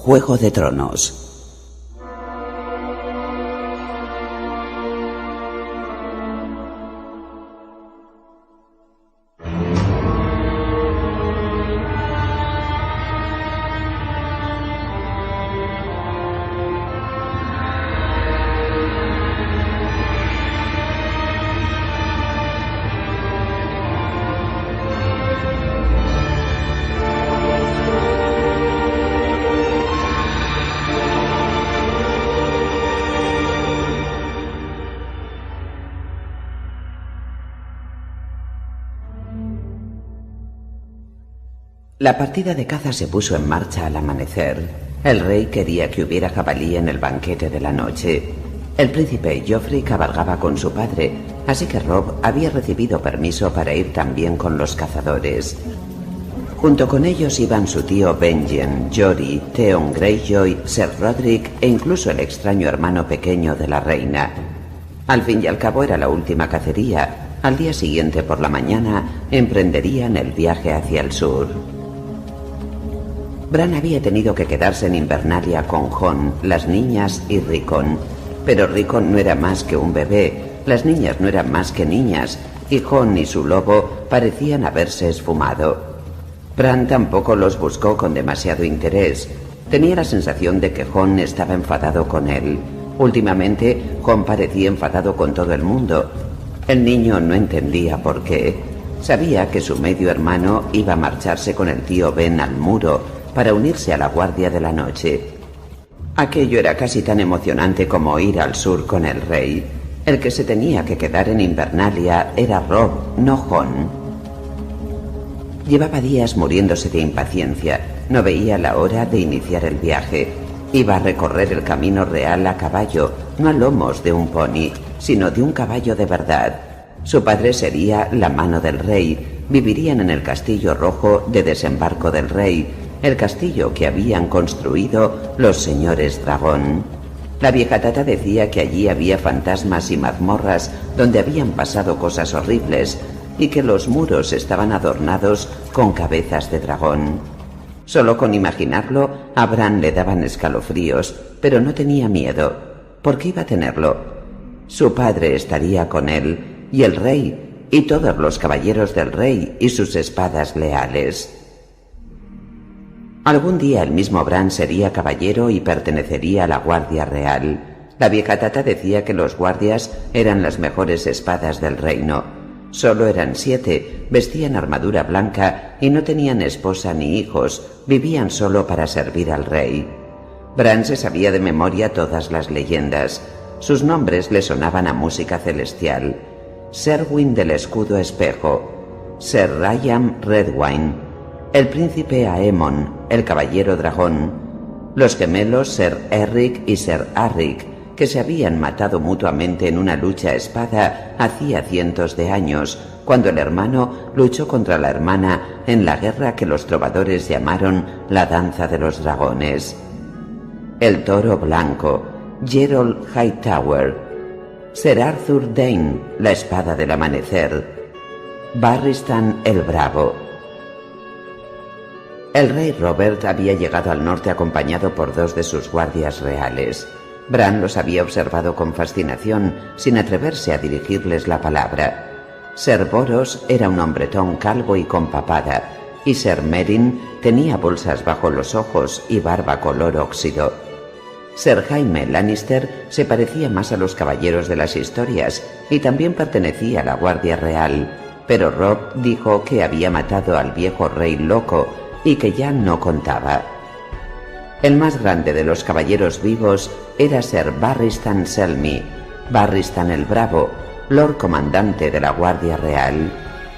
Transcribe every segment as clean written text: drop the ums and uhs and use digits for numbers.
Juego de Tronos. La partida de caza se puso en marcha al amanecer. El rey quería que hubiera jabalí en el banquete de la noche. El príncipe Joffrey cabalgaba con su padre, así que Robb había recibido permiso para ir también con los cazadores. Junto con ellos iban su tío Benjen, Jory, Theon Greyjoy, Ser Roderick e incluso el extraño hermano pequeño de la reina. Al fin y al cabo era la última cacería. Al día siguiente por la mañana emprenderían el viaje hacia el sur. Bran había tenido que quedarse en Invernalia con Jon, las niñas y Rickon. Pero Rickon no era más que un bebé, las niñas no eran más que niñas, y Jon y su lobo parecían haberse esfumado. Bran tampoco los buscó con demasiado interés. Tenía la sensación de que Jon estaba enfadado con él. Últimamente, Jon parecía enfadado con todo el mundo. El niño no entendía por qué. Sabía que su medio hermano iba a marcharse con el tío Ben al muro para unirse a la Guardia de la Noche. Aquello era casi tan emocionante como ir al sur con el rey. El que se tenía que quedar en Invernalia era Robb, no Jon. Llevaba días muriéndose de impaciencia. No veía la hora de iniciar el viaje. Iba a recorrer el camino real a caballo, no a lomos de un pony, sino de un caballo de verdad. Su padre sería la mano del rey. Vivirían en el Castillo Rojo de Desembarco del Rey, el castillo que habían construido los señores dragón. La vieja tata decía que allí había fantasmas y mazmorras donde habían pasado cosas horribles y que los muros estaban adornados con cabezas de dragón. Solo con imaginarlo a Bran le daban escalofríos, pero no tenía miedo. ¿Por qué iba a tenerlo? Su padre estaría con él, y el rey, y todos los caballeros del rey y sus espadas leales. Algún día el mismo Bran sería caballero y pertenecería a la Guardia Real. La vieja tata decía que los guardias eran las mejores espadas del reino. Solo eran 7, vestían armadura blanca y no tenían esposa ni hijos, vivían solo para servir al rey. Bran se sabía de memoria todas las leyendas. Sus nombres le sonaban a música celestial. Serwyn del Escudo Espejo, Ser Rayam Redwine, el príncipe Aemon, el caballero dragón, los gemelos Ser Erric y Ser Arric, que se habían matado mutuamente en una lucha a espada hacía cientos de años, cuando el hermano luchó contra la hermana en la guerra que los trovadores llamaron la Danza de los Dragones. El Toro Blanco, Gerald Hightower, Ser Arthur Dayne, la Espada del Amanecer, Barristan el Bravo. El rey Robert había llegado al norte acompañado por 2 de sus guardias reales. Bran los había observado con fascinación, sin atreverse a dirigirles la palabra. Ser Boros era un hombretón calvo y con papada, y Ser Meryn tenía bolsas bajo los ojos y barba color óxido. Ser Jaime Lannister se parecía más a los caballeros de las historias y también pertenecía a la Guardia Real, pero Robb dijo que había matado al viejo rey loco y que ya no contaba. El más grande de los caballeros vivos era Ser Barristan Selmy, Barristan el Bravo, Lord Comandante de la Guardia Real.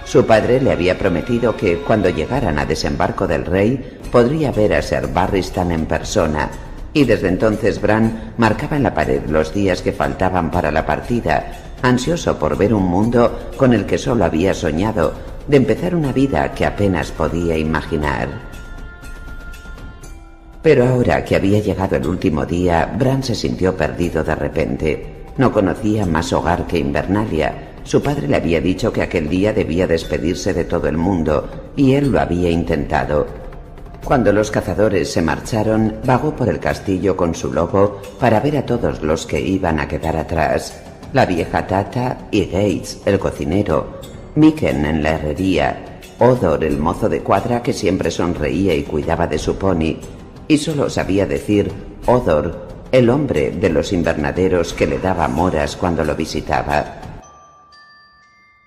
Su padre le había prometido que cuando llegaran a Desembarco del Rey podría ver a Ser Barristan en persona, y desde entonces Bran marcaba en la pared los días que faltaban para la partida, ansioso por ver un mundo con el que solo había soñado, de empezar una vida que apenas podía imaginar. Pero ahora que había llegado el último día, Bran se sintió perdido de repente. No conocía más hogar que Invernalia. Su padre le había dicho que aquel día debía despedirse de todo el mundo, y él lo había intentado. Cuando los cazadores se marcharon, vagó por el castillo con su lobo para ver a todos los que iban a quedar atrás. La vieja Tata y Gates, el cocinero, Miken en la herrería, Odor, el mozo de cuadra que siempre sonreía y cuidaba de su pony, y solo sabía decir Odor, el hombre de los invernaderos que le daba moras cuando lo visitaba.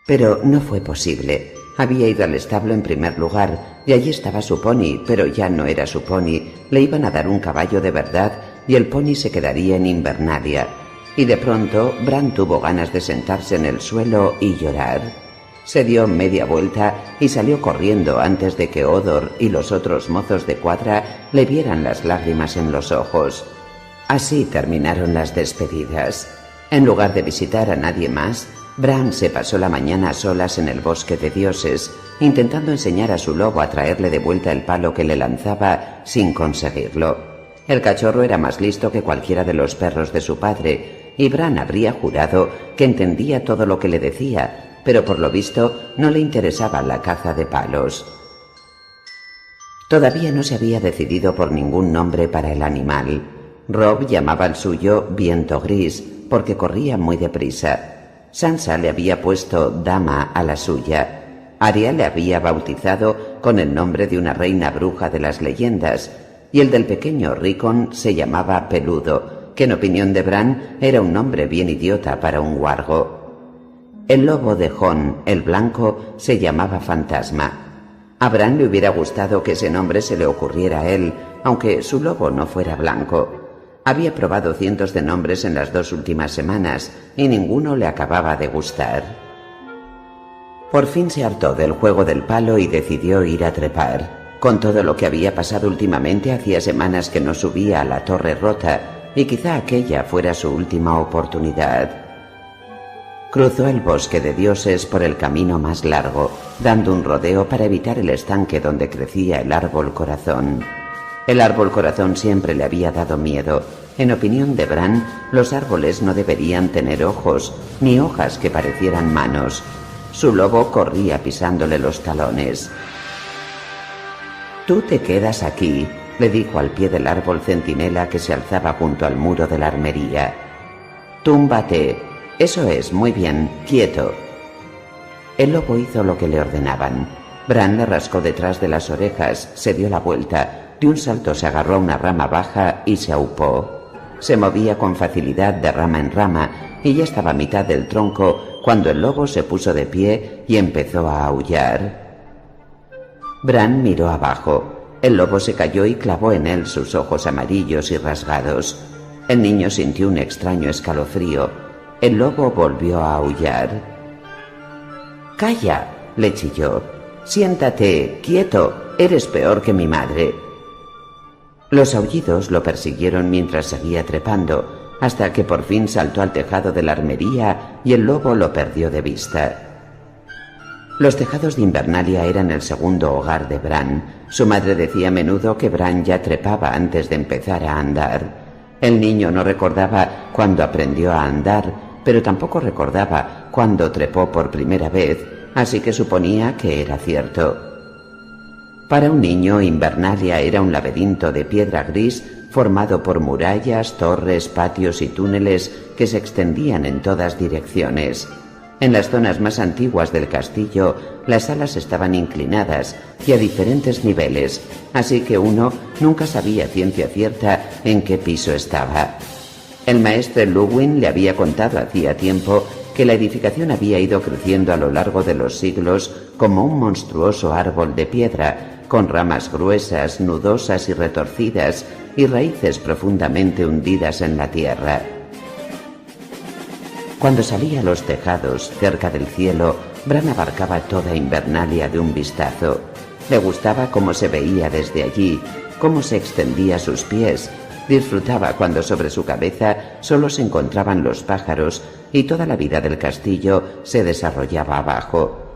Pero no fue posible. Había ido al establo en primer lugar, y allí estaba su pony, pero ya no era su pony. Le iban a dar un caballo de verdad, y el pony se quedaría en Invernalia. Y de pronto, Bran tuvo ganas de sentarse en el suelo y llorar. Se dio media vuelta y salió corriendo antes de que Odor y los otros mozos de cuadra le vieran las lágrimas en los ojos. Así terminaron las despedidas. En lugar de visitar a nadie más, Bran se pasó la mañana a solas en el bosque de dioses, intentando enseñar a su lobo a traerle de vuelta el palo que le lanzaba sin conseguirlo. El cachorro era más listo que cualquiera de los perros de su padre, y Bran habría jurado que entendía todo lo que le decía, pero por lo visto no le interesaba la caza de palos. Todavía no se había decidido por ningún nombre para el animal. Robb llamaba al suyo Viento Gris, porque corría muy deprisa. Sansa le había puesto Dama a la suya. Arya le había bautizado con el nombre de una reina bruja de las leyendas, y el del pequeño Rickon se llamaba Peludo, que en opinión de Bran era un nombre bien idiota para un wargo. El lobo de Jon, el blanco, se llamaba Fantasma. A Bran le hubiera gustado que ese nombre se le ocurriera a él, aunque su lobo no fuera blanco. Había probado cientos de nombres en las 2 últimas semanas y ninguno le acababa de gustar. Por fin se hartó del juego del palo y decidió ir a trepar. Con todo lo que había pasado últimamente, hacía semanas que no subía a la Torre Rota y quizá aquella fuera su última oportunidad. Cruzó el bosque de dioses por el camino más largo, dando un rodeo para evitar el estanque donde crecía el árbol corazón. El árbol corazón siempre le había dado miedo. En opinión de Bran, los árboles no deberían tener ojos, ni hojas que parecieran manos. Su lobo corría pisándole los talones. «Tú te quedas aquí», le dijo al pie del árbol centinela que se alzaba junto al muro de la armería. «Túmbate. Eso es, muy bien, quieto». El lobo hizo lo que le ordenaban. Bran le rascó detrás de las orejas, se dio la vuelta. De un salto se agarró a una rama baja y se aupó. Se movía con facilidad de rama en rama y ya estaba a mitad del tronco cuando el lobo se puso de pie y empezó a aullar. Bran miró abajo. El lobo se cayó y clavó en él sus ojos amarillos y rasgados. El niño sintió un extraño escalofrío. El lobo volvió a aullar. «¡Calla!», le chilló. «Siéntate, quieto, eres peor que mi madre». Los aullidos lo persiguieron mientras seguía trepando, hasta que por fin saltó al tejado de la armería y el lobo lo perdió de vista. Los tejados de Invernalia eran el segundo hogar de Bran. Su madre decía a menudo que Bran ya trepaba antes de empezar a andar. El niño no recordaba cuándo aprendió a andar, pero tampoco recordaba cuándo trepó por primera vez, así que suponía que era cierto. Para un niño, Invernalia era un laberinto de piedra gris formado por murallas, torres, patios y túneles que se extendían en todas direcciones. En las zonas más antiguas del castillo, las salas estaban inclinadas y a diferentes niveles, así que uno nunca sabía ciencia cierta en qué piso estaba. El maestre Luwin le había contado hacía tiempo que la edificación había ido creciendo a lo largo de los siglos como un monstruoso árbol de piedra, con ramas gruesas, nudosas y retorcidas, y raíces profundamente hundidas en la tierra. Cuando salía a los tejados, cerca del cielo, Bran abarcaba toda Invernalia de un vistazo. Le gustaba cómo se veía desde allí, cómo se extendía a sus pies. Disfrutaba cuando sobre su cabeza solo se encontraban los pájaros y toda la vida del castillo se desarrollaba abajo.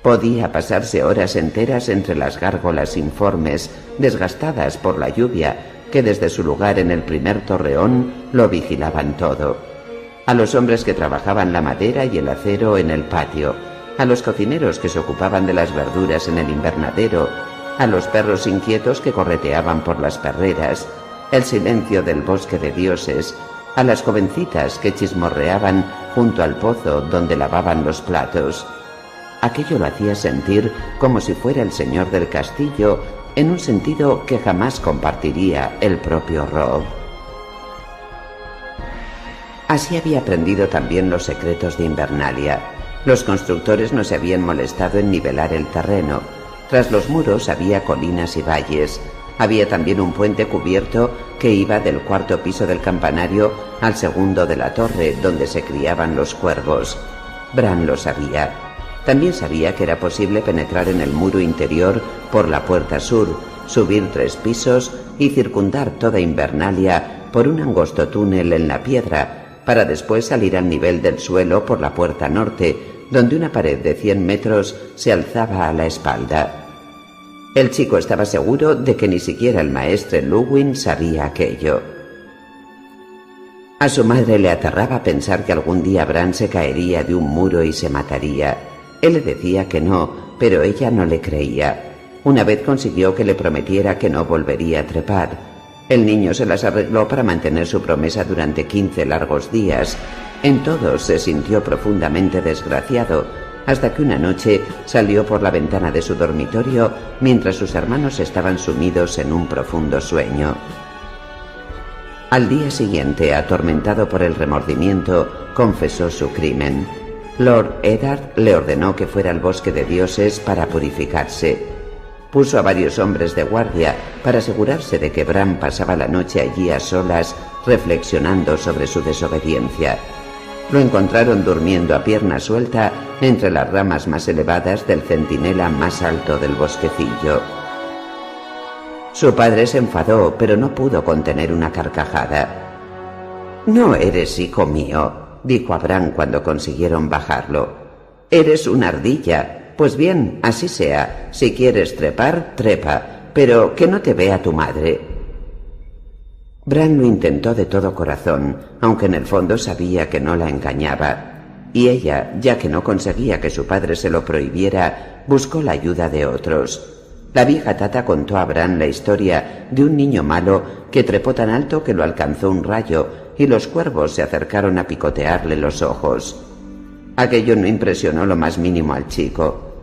Podía pasarse horas enteras entre las gárgolas informes, desgastadas por la lluvia, que desde su lugar en el primer torreón lo vigilaban todo. A los hombres que trabajaban la madera y el acero en el patio, a los cocineros que se ocupaban de las verduras en el invernadero, a los perros inquietos que correteaban por las perreras, el silencio del bosque de dioses, a las jovencitas que chismorreaban junto al pozo donde lavaban los platos. Aquello lo hacía sentir como si fuera el señor del castillo, en un sentido que jamás compartiría el propio Rob. Así había aprendido también los secretos de Invernalia. Los constructores no se habían molestado en nivelar el terreno. Tras los muros había colinas y valles. Había también un puente cubierto que iba del cuarto piso del campanario al segundo de la torre, donde se criaban los cuervos. Bran lo sabía. También sabía que era posible penetrar en el muro interior por la puerta sur, subir 3 pisos y circundar toda Invernalia por un angosto túnel en la piedra, para después salir al nivel del suelo por la puerta norte, donde una pared de 100 metros se alzaba a la espalda. El chico estaba seguro de que ni siquiera el maestre Luwin sabía aquello. A su madre le aterraba pensar que algún día Bran se caería de un muro y se mataría. Él le decía que no, pero ella no le creía. Una vez consiguió que le prometiera que no volvería a trepar. El niño se las arregló para mantener su promesa durante 15 largos días. En todos se sintió profundamente desgraciado, hasta que una noche salió por la ventana de su dormitorio mientras sus hermanos estaban sumidos en un profundo sueño. Al día siguiente, atormentado por el remordimiento, confesó su crimen. Lord Eddard le ordenó que fuera al bosque de dioses para purificarse. Puso a varios hombres de guardia para asegurarse de que Bran pasaba la noche allí a solas, reflexionando sobre su desobediencia. Lo encontraron durmiendo a pierna suelta entre las ramas más elevadas del centinela más alto del bosquecillo. Su padre se enfadó, pero no pudo contener una carcajada. «No eres hijo mío», dijo a Bran cuando consiguieron bajarlo. «Eres una ardilla. Pues bien, así sea. Si quieres trepar, trepa, pero que no te vea tu madre». Bran lo intentó de todo corazón, aunque en el fondo sabía que no la engañaba. Y ella, ya que no conseguía que su padre se lo prohibiera, buscó la ayuda de otros. La vieja Tata contó a Bran la historia de un niño malo que trepó tan alto que lo alcanzó un rayo y los cuervos se acercaron a picotearle los ojos. Aquello no impresionó lo más mínimo al chico.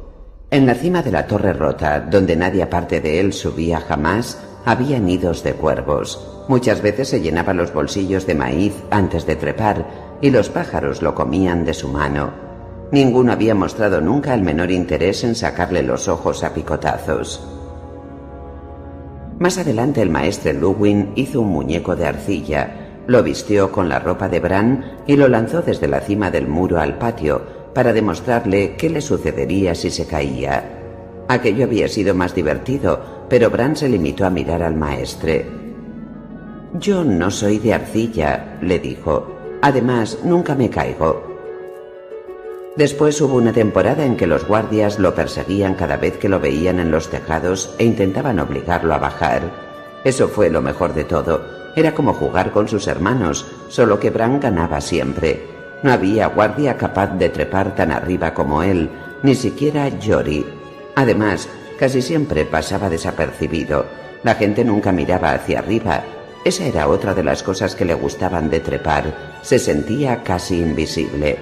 En la cima de la torre rota, donde nadie aparte de él subía jamás, había nidos de cuervos. Muchas veces se llenaba los bolsillos de maíz antes de trepar y los pájaros lo comían de su mano. Ninguno había mostrado nunca el menor interés en sacarle los ojos a picotazos. Más adelante el maestre Luwin hizo un muñeco de arcilla, lo vistió con la ropa de Bran y lo lanzó desde la cima del muro al patio para demostrarle qué le sucedería si se caía. Aquello había sido más divertido, pero Bran se limitó a mirar al maestre. «Yo no soy de arcilla», le dijo. «Además, nunca me caigo». Después hubo una temporada en que los guardias lo perseguían cada vez que lo veían en los tejados e intentaban obligarlo a bajar. Eso fue lo mejor de todo. Era como jugar con sus hermanos, solo que Bran ganaba siempre. No había guardia capaz de trepar tan arriba como él, ni siquiera Jory. Además, casi siempre pasaba desapercibido. La gente nunca miraba hacia arriba. Esa era otra de las cosas que le gustaban de trepar. Se sentía casi invisible.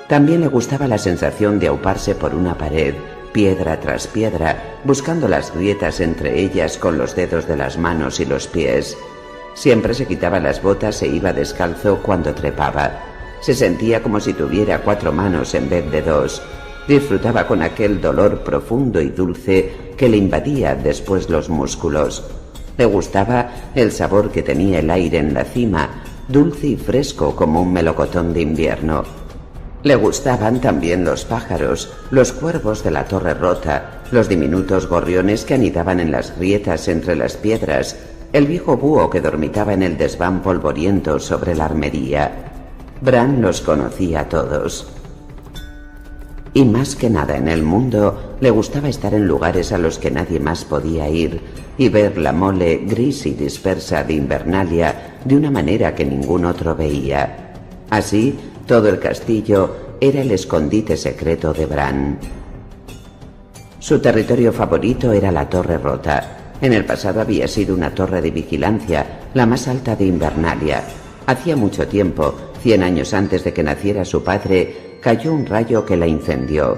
También le gustaba la sensación de auparse por una pared, piedra tras piedra, buscando las grietas entre ellas con los dedos de las manos y los pies. Siempre se quitaba las botas e iba descalzo cuando trepaba. Se sentía como si tuviera 4 manos en vez de 2. Disfrutaba con aquel dolor profundo y dulce que le invadía después los músculos. Le gustaba el sabor que tenía el aire en la cima, dulce y fresco como un melocotón de invierno. Le gustaban también los pájaros, los cuervos de la torre rota, los diminutos gorriones que anidaban en las grietas entre las piedras, el viejo búho que dormitaba en el desván polvoriento sobre la armería. Bran los conocía a todos. Y más que nada en el mundo, le gustaba estar en lugares a los que nadie más podía ir y ver la mole gris y dispersa de Invernalia de una manera que ningún otro veía. Así, todo el castillo era el escondite secreto de Bran. Su territorio favorito era la Torre Rota. En el pasado había sido una torre de vigilancia, la más alta de Invernalia. Hacía mucho tiempo, 100 años antes de que naciera su padre, cayó un rayo que la incendió.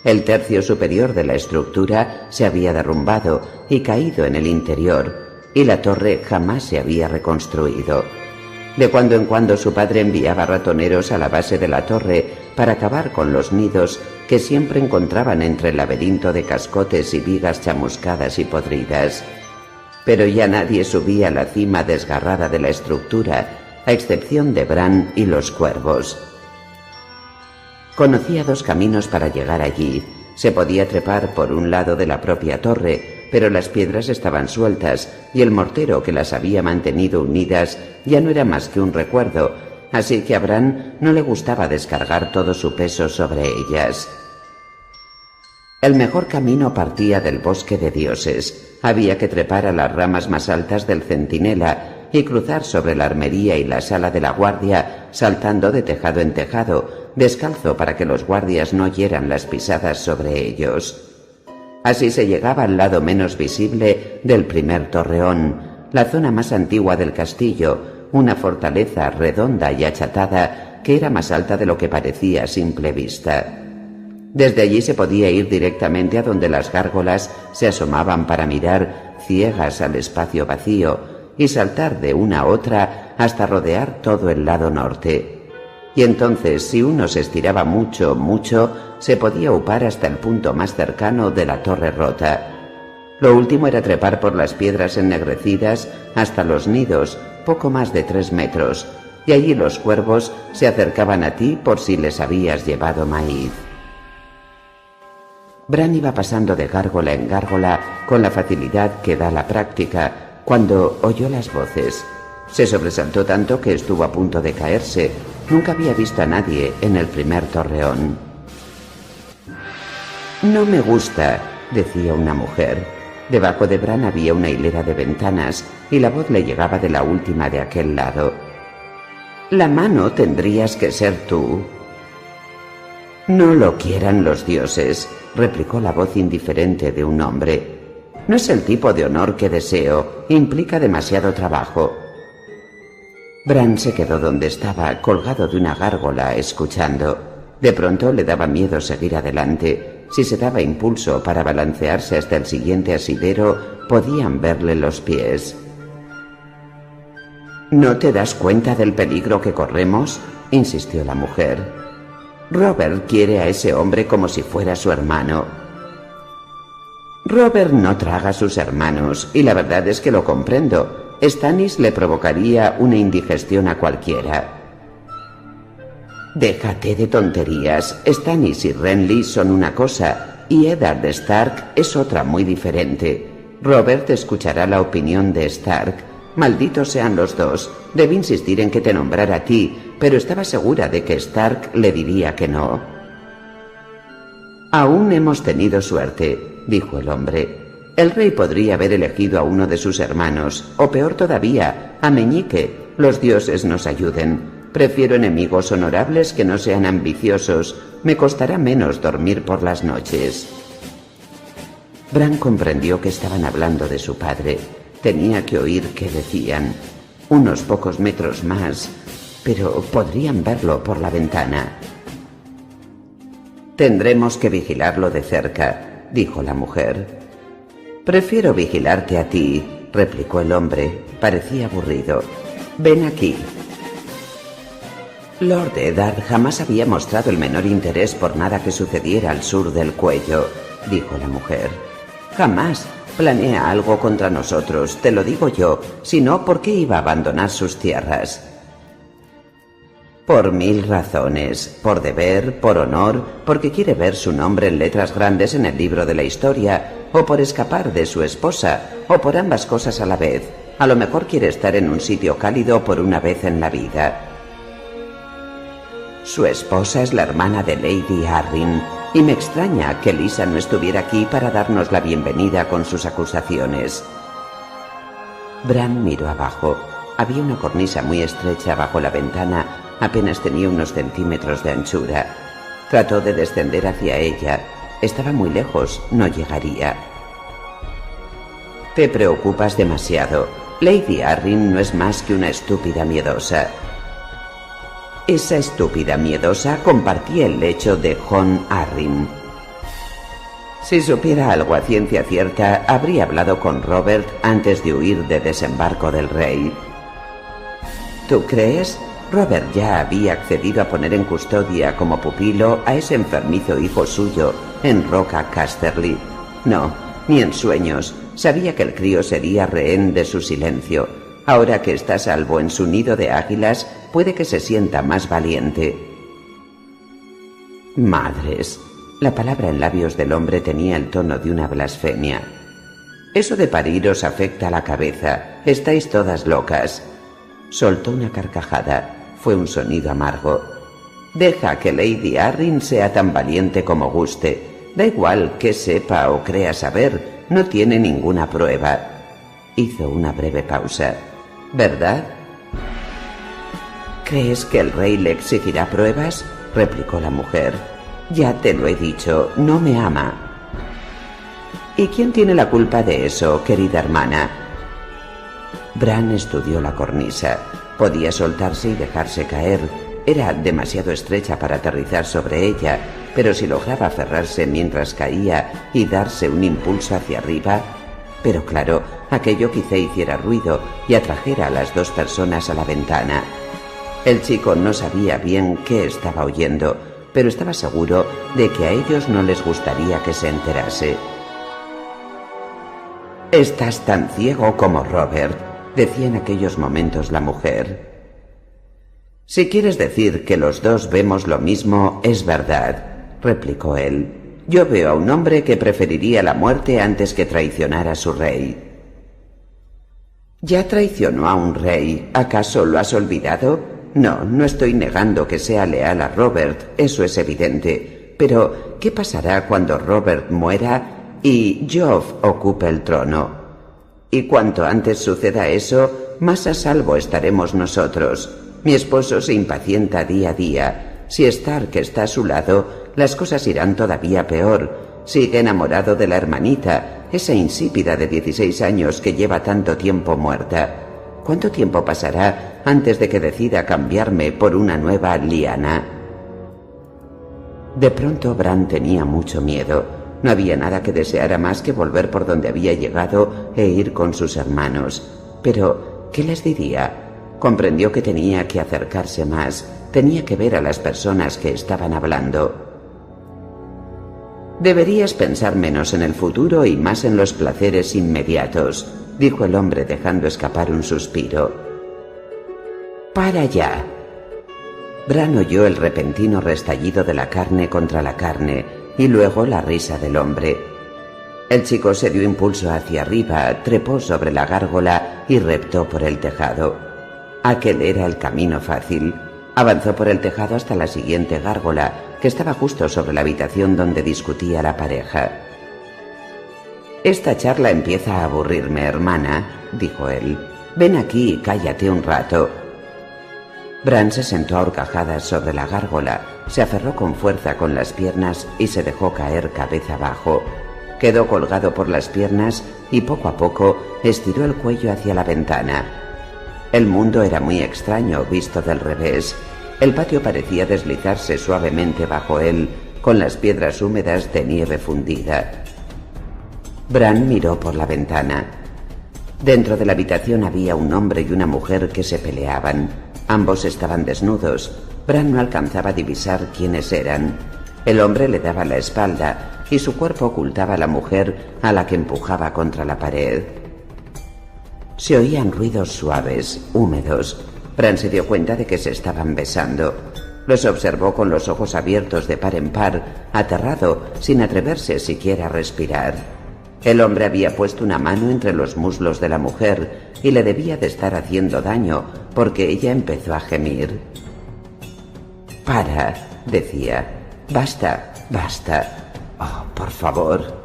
El tercio superior de la estructura se había derrumbado y caído en el interior, y la torre jamás se había reconstruido. De cuando en cuando su padre enviaba ratoneros a la base de la torre para acabar con los nidos que siempre encontraban entre el laberinto de cascotes y vigas chamuscadas y podridas. Pero ya nadie subía a la cima desgarrada de la estructura, a excepción de Bran y los cuervos. Conocía 2 caminos para llegar allí. Se podía trepar por un lado de la propia torre, pero las piedras estaban sueltas y el mortero que las había mantenido unidas ya no era más que un recuerdo, así que a Bran no le gustaba descargar todo su peso sobre ellas. El mejor camino partía del bosque de dioses. Había que trepar a las ramas más altas del centinela y cruzar sobre la armería y la sala de la guardia, saltando de tejado en tejado, descalzo para que los guardias no oyeran las pisadas sobre ellos. Así se llegaba al lado menos visible del primer torreón, la zona más antigua del castillo, una fortaleza redonda y achatada que era más alta de lo que parecía a simple vista. Desde allí se podía ir directamente a donde las gárgolas se asomaban para mirar, ciegas al espacio vacío, y saltar de una a otra hasta rodear todo el lado norte. Y entonces, si uno se estiraba mucho, se podía upar hasta el punto más cercano de la Torre Rota. Lo último era trepar por las piedras ennegrecidas hasta los nidos, poco más de 3 metros, y allí los cuervos se acercaban a ti por si les habías llevado maíz. Bran iba pasando de gárgola en gárgola con la facilidad que da la práctica, cuando oyó las voces. Se sobresaltó tanto que estuvo a punto de caerse. Nunca había visto a nadie en el primer torreón. «No me gusta», decía una mujer. Debajo de Bran había una hilera de ventanas y la voz le llegaba de la última de aquel lado. «La mano tendrías que ser tú». «No lo quieran los dioses», replicó la voz indiferente de un hombre. «No es el tipo de honor que deseo, implica demasiado trabajo». Bran se quedó donde estaba, colgado de una gárgola, escuchando. De pronto le daba miedo seguir adelante. Si se daba impulso para balancearse hasta el siguiente asidero, podían verle los pies. «¿No te das cuenta del peligro que corremos?», insistió la mujer. «Robert quiere a ese hombre como si fuera su hermano». «Robert no traga a sus hermanos, y la verdad es que lo comprendo. Stannis le provocaría una indigestión a cualquiera». «Déjate de tonterías. Stannis y Renly son una cosa, y Eddard Stark es otra muy diferente. Robert escuchará la opinión de Stark. Malditos sean los dos. Debí insistir en que te nombrara a ti, pero estaba segura de que Stark le diría que no». «Aún hemos tenido suerte», dijo el hombre. «El rey podría haber elegido a uno de sus hermanos, o peor todavía, a Meñique. Los dioses nos ayuden. Prefiero enemigos honorables que no sean ambiciosos. Me costará menos dormir por las noches». Bran comprendió que estaban hablando de su padre. Tenía que oír qué decían. Unos pocos metros más, pero podrían verlo por la ventana. «Tendremos que vigilarlo de cerca», dijo la mujer. «Prefiero vigilarte a ti», replicó el hombre. Parecía aburrido. «Ven aquí». Lord Eddard jamás había mostrado el menor interés por nada que sucediera al sur del cuello, dijo la mujer. «Jamás. Planea algo contra nosotros, te lo digo yo. Si no, ¿por qué iba a abandonar sus tierras?» «Por 1000 razones. Por deber, por honor, porque quiere ver su nombre en letras grandes en el libro de la historia, o por escapar de su esposa, o por ambas cosas a la vez. A lo mejor quiere estar en un sitio cálido por una vez en la vida». «Su esposa es la hermana de Lady Arryn, y me extraña que Lysa no estuviera aquí para darnos la bienvenida con sus acusaciones». Bran miró abajo. Había una cornisa muy estrecha bajo la ventana, apenas tenía unos centímetros de anchura. Trató de descender hacia ella. Estaba muy lejos, no llegaría. Te preocupas demasiado. Lady Arryn no es más que una estúpida miedosa. Esa estúpida miedosa compartía el lecho de Jon Arryn. Si supiera algo a ciencia cierta, habría hablado con Robert antes de huir de Desembarco del Rey. ¿Tú crees? Robert ya había accedido a poner en custodia como pupilo a ese enfermizo hijo suyo en Roca Casterly. No, ni en sueños. Sabía que el crío sería rehén de su silencio. Ahora que está a salvo en su nido de águilas, puede que se sienta más valiente. Madres. La palabra en labios del hombre tenía el tono de una blasfemia. Eso de parir os afecta a la cabeza. Estáis todas locas. Soltó una carcajada. Fue un sonido amargo. Deja que Lady Arryn sea tan valiente como guste. Da igual que sepa o crea saber, no tiene ninguna prueba. Hizo una breve pausa. ¿Verdad? ¿Crees que el rey le exigirá pruebas? Replicó la mujer. Ya te lo he dicho, no me ama. ¿Y quién tiene la culpa de eso, querida hermana? Bran estudió la cornisa. Podía soltarse y dejarse caer. Era demasiado estrecha para aterrizar sobre ella, pero si lograba aferrarse mientras caía y darse un impulso hacia arriba... Pero claro, aquello quizá hiciera ruido y atrajera a las dos personas a la ventana. El chico no sabía bien qué estaba oyendo, pero estaba seguro de que a ellos no les gustaría que se enterase. «Estás tan ciego como Robert», decía en aquellos momentos la mujer. «Si quieres decir que los dos vemos lo mismo, es verdad», replicó él. «Yo veo a un hombre que preferiría la muerte antes que traicionar a su rey». «¿Ya traicionó a un rey? ¿Acaso lo has olvidado? No, no estoy negando que sea leal a Robert, eso es evidente. Pero, ¿qué pasará cuando Robert muera y Joff ocupe el trono? Y cuanto antes suceda eso, más a salvo estaremos nosotros. Mi esposo se impacienta día a día. Si Stark está a su lado, las cosas irán todavía peor. Sigue enamorado de la hermanita, esa insípida de 16 años que lleva tanto tiempo muerta. ¿Cuánto tiempo pasará antes de que decida cambiarme por una nueva Lyanna? De pronto Bran tenía mucho miedo. No había nada que deseara más que volver por donde había llegado e ir con sus hermanos. Pero, ¿qué les diría? Comprendió que tenía que acercarse más, tenía que ver a las personas que estaban hablando. «Deberías pensar menos en el futuro y más en los placeres inmediatos», dijo el hombre dejando escapar un suspiro. «Para ya». Bran oyó el repentino restallido de la carne contra la carne y luego la risa del hombre. El chico se dio impulso hacia arriba, trepó sobre la gárgola y reptó por el tejado. Aquel era el camino fácil. Avanzó por el tejado hasta la siguiente gárgola, que estaba justo sobre la habitación donde discutía la pareja. «Esta charla empieza a aburrirme, hermana», dijo él. «Ven aquí y cállate un rato». Bran se sentó a horcajadas sobre la gárgola, se aferró con fuerza con las piernas y se dejó caer cabeza abajo. Quedó colgado por las piernas y poco a poco estiró el cuello hacia la ventana. El mundo era muy extraño visto del revés. El patio parecía deslizarse suavemente bajo él, con las piedras húmedas de nieve fundida. Bran miró por la ventana. Dentro de la habitación había un hombre y una mujer que se peleaban. Ambos estaban desnudos. Bran no alcanzaba a divisar quiénes eran. El hombre le daba la espalda y su cuerpo ocultaba a la mujer a la que empujaba contra la pared. Se oían ruidos suaves, húmedos. Bran se dio cuenta de que se estaban besando. Los observó con los ojos abiertos de par en par, aterrado, sin atreverse siquiera a respirar. El hombre había puesto una mano entre los muslos de la mujer y le debía de estar haciendo daño, porque ella empezó a gemir. «Para», decía. «Basta, basta. Oh, por favor».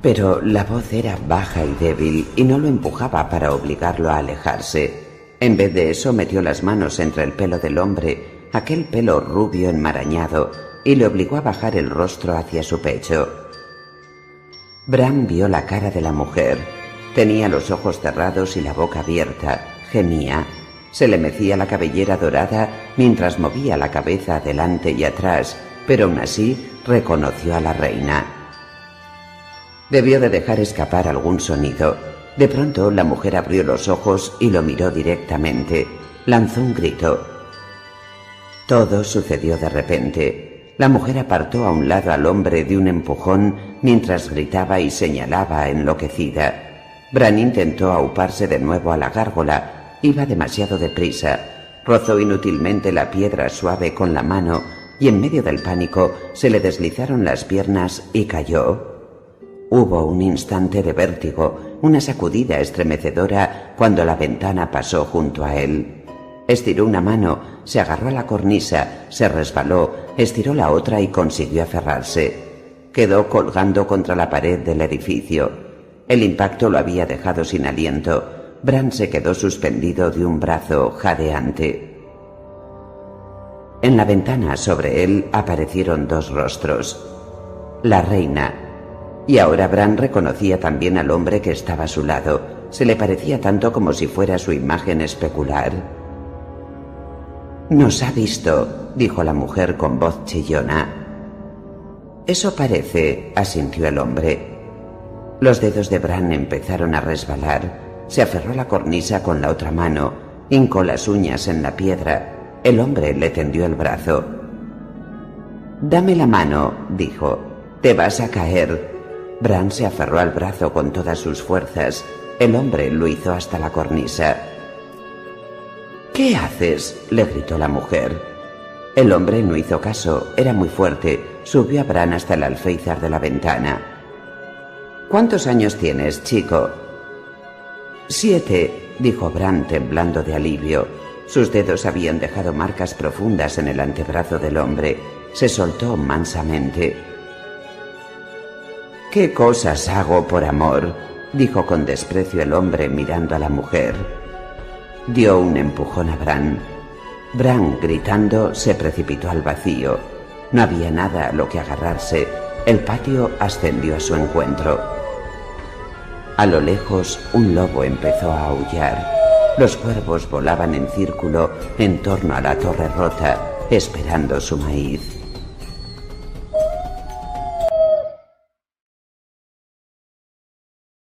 Pero la voz era baja y débil y no lo empujaba para obligarlo a alejarse. En vez de eso metió las manos entre el pelo del hombre, aquel pelo rubio enmarañado, y le obligó a bajar el rostro hacia su pecho. Bran vio la cara de la mujer. Tenía los ojos cerrados y la boca abierta. Gemía. Se le mecía la cabellera dorada mientras movía la cabeza adelante y atrás, pero aún así reconoció a la reina. Debió de dejar escapar algún sonido. De pronto la mujer abrió los ojos y lo miró directamente. Lanzó un grito. Todo sucedió de repente. La mujer apartó a un lado al hombre de un empujón mientras gritaba y señalaba enloquecida. Bran intentó auparse de nuevo a la gárgola. Iba demasiado deprisa. Rozó inútilmente la piedra suave con la mano y en medio del pánico se le deslizaron las piernas y cayó. Hubo un instante de vértigo, una sacudida estremecedora cuando la ventana pasó junto a él. Estiró una mano, se agarró a la cornisa, se resbaló, estiró la otra y consiguió aferrarse. Quedó colgando contra la pared del edificio. El impacto lo había dejado sin aliento. Bran se quedó suspendido de un brazo jadeante. En la ventana sobre él aparecieron dos rostros. La reina. Y ahora Bran reconocía también al hombre que estaba a su lado. Se le parecía tanto como si fuera su imagen especular. «Nos ha visto», dijo la mujer con voz chillona. «Eso parece», asintió el hombre. Los dedos de Bran empezaron a resbalar. Se aferró a la cornisa con la otra mano, hincó las uñas en la piedra. El hombre le tendió el brazo. «Dame la mano», dijo. «Te vas a caer». Bran se aferró al brazo con todas sus fuerzas. El hombre lo hizo hasta la cornisa. «¿Qué haces?», le gritó la mujer. El hombre no hizo caso, era muy fuerte. Subió a Bran hasta el alféizar de la ventana. «¿Cuántos años tienes, chico?» «7», dijo Bran temblando de alivio. Sus dedos habían dejado marcas profundas en el antebrazo del hombre. Se soltó mansamente. «¿Qué cosas hago por amor?», dijo con desprecio el hombre mirando a la mujer. Dio un empujón a Bran. Bran, gritando, se precipitó al vacío. No había nada a lo que agarrarse. El patio ascendió a su encuentro. A lo lejos, un lobo empezó a aullar. Los cuervos volaban en círculo en torno a la torre rota, esperando su maíz.